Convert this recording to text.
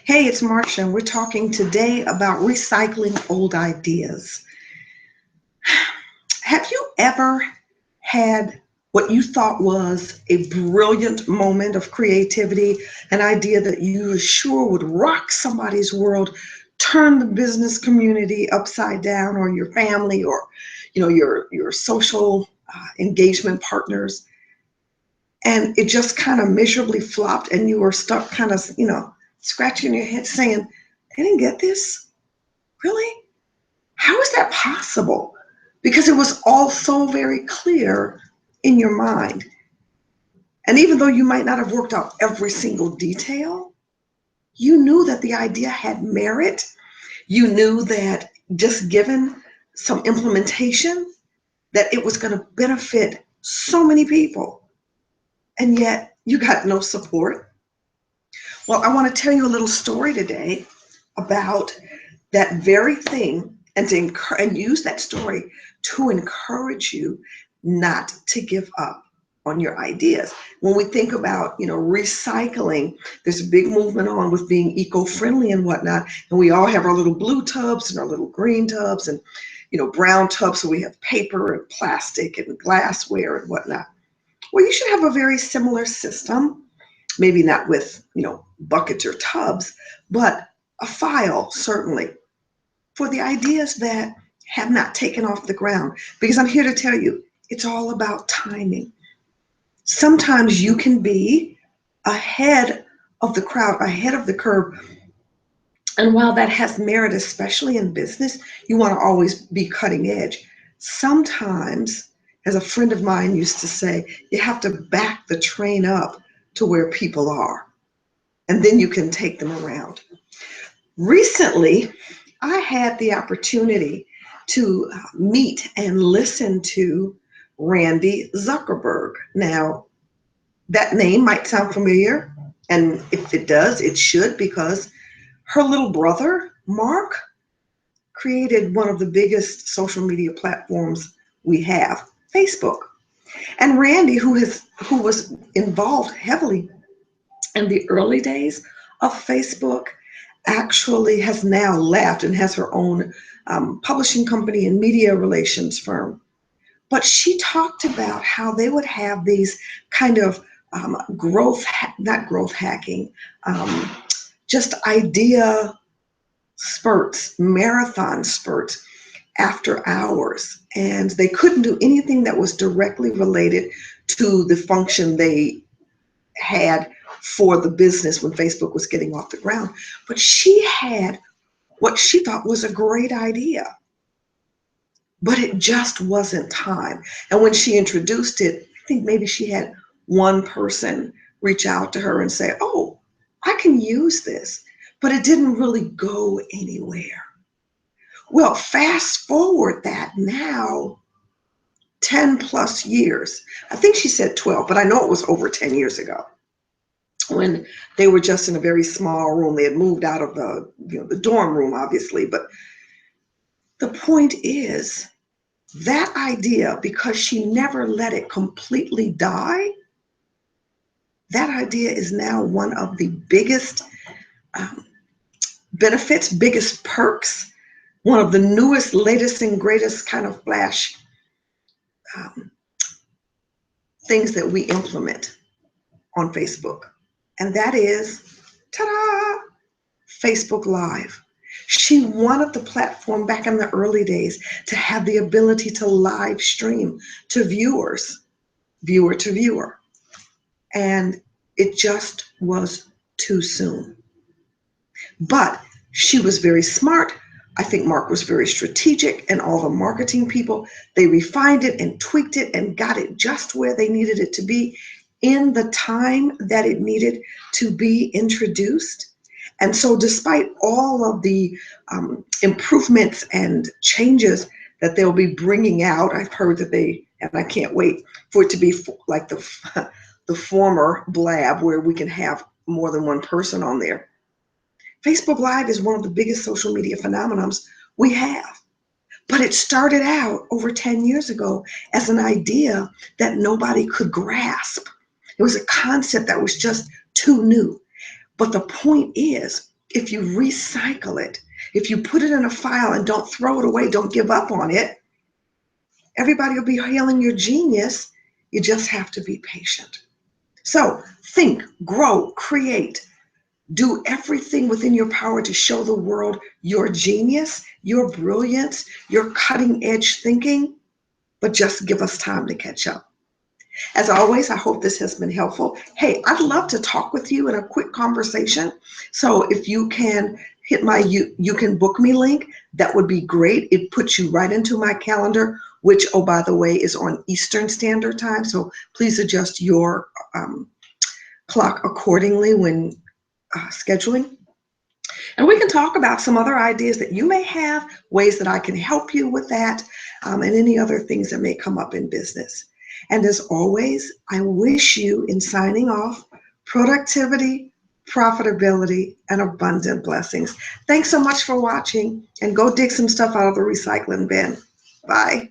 Hey, it's Marcia, and we're talking today about recycling old ideas. Have you ever had what you thought was a brilliant moment of creativity, an idea that you were sure would rock somebody's world, turn the business community upside down, or your family, or your social engagement partners, and it just kind of miserably flopped, and you were stuck, kind of scratching your head, saying, "They didn't get this, really? How is that possible?" Because it was all so very clear in your mind. And even though you might not have worked out every single detail, you knew that the idea had merit. You knew that just given some implementation, that it was going to benefit so many people. And yet you got no support. Well, I want to tell you a little story today about that very thing, and and use that story to encourage you not to give up on your ideas. When we think about, recycling, there's a big movement on with being eco-friendly and whatnot, and we all have our little blue tubs and our little green tubs and, brown tubs, so we have paper and plastic and glassware and whatnot. Well, you should have a very similar system, maybe not with, buckets or tubs, but a file, certainly, for the ideas that have not taken off the ground. Because I'm here to tell you, it's all about timing. Sometimes you can be ahead of the crowd, ahead of the curve. And while that has merit, especially in business, you want to always be cutting edge. Sometimes, as a friend of mine used to say, you have to back the train up to where people are, and then you can take them around. Recently, I had the opportunity to meet and listen to Randi Zuckerberg. Now, that name might sound familiar, and if it does, it should, because her little brother, Mark, created one of the biggest social media platforms we have, Facebook. And Randi, who was involved heavily in the early days of Facebook, actually has now left and has her own publishing company and media relations firm. But she talked about how they would have these kind of not growth hacking, just idea spurts, marathon spurts after hours. And they couldn't do anything that was directly related to the function they had for the business when Facebook was getting off the ground. But she had what she thought was a great idea, but it just wasn't time. And when she introduced it, I think maybe she had one person reach out to her and say, "Oh, I can use this," but it didn't really go anywhere. Well, fast forward that now 10 plus years. I think she said 12, but I know it was over 10 years ago, when they were just in a very small room. They had moved out of the dorm room, obviously. But the point is, that idea, because she never let it completely die, that idea is now one of the biggest benefits, biggest perks, one of the newest, latest, and greatest kind of flash things that we implement on Facebook. And that is, ta-da, Facebook Live. She wanted the platform back in the early days to have the ability to live stream to viewers, viewer to viewer. And it just was too soon. But she was very smart. I think Mark was very strategic, and all the marketing people, they refined it and tweaked it and got it just where they needed it to be in the time that it needed to be introduced. And so despite all of the improvements and changes that they'll be bringing out, I've heard that and I can't wait for it to be like the former Blab, where we can have more than one person on there. Facebook Live is one of the biggest social media phenomenons we have. But it started out over 10 years ago as an idea that nobody could grasp. It was a concept that was just too new. But the point is, if you recycle it, if you put it in a file and don't throw it away, don't give up on it, everybody will be hailing your genius. You just have to be patient. So think, grow, create, do everything within your power to show the world your genius, your brilliance, your cutting edge thinking, but just give us time to catch up. As always, I hope this has been helpful. Hey, I'd love to talk with you in a quick conversation. So if you can hit my you can book me link, that would be great. It puts you right into my calendar, which, oh, by the way, is on Eastern Standard Time. So please adjust your clock accordingly when scheduling. And we can talk about some other ideas that you may have, ways that I can help you with that, and any other things that may come up in business. And as always, I wish you, in signing off, productivity, profitability, and abundant blessings. Thanks so much for watching, and go dig some stuff out of the recycling bin. Bye.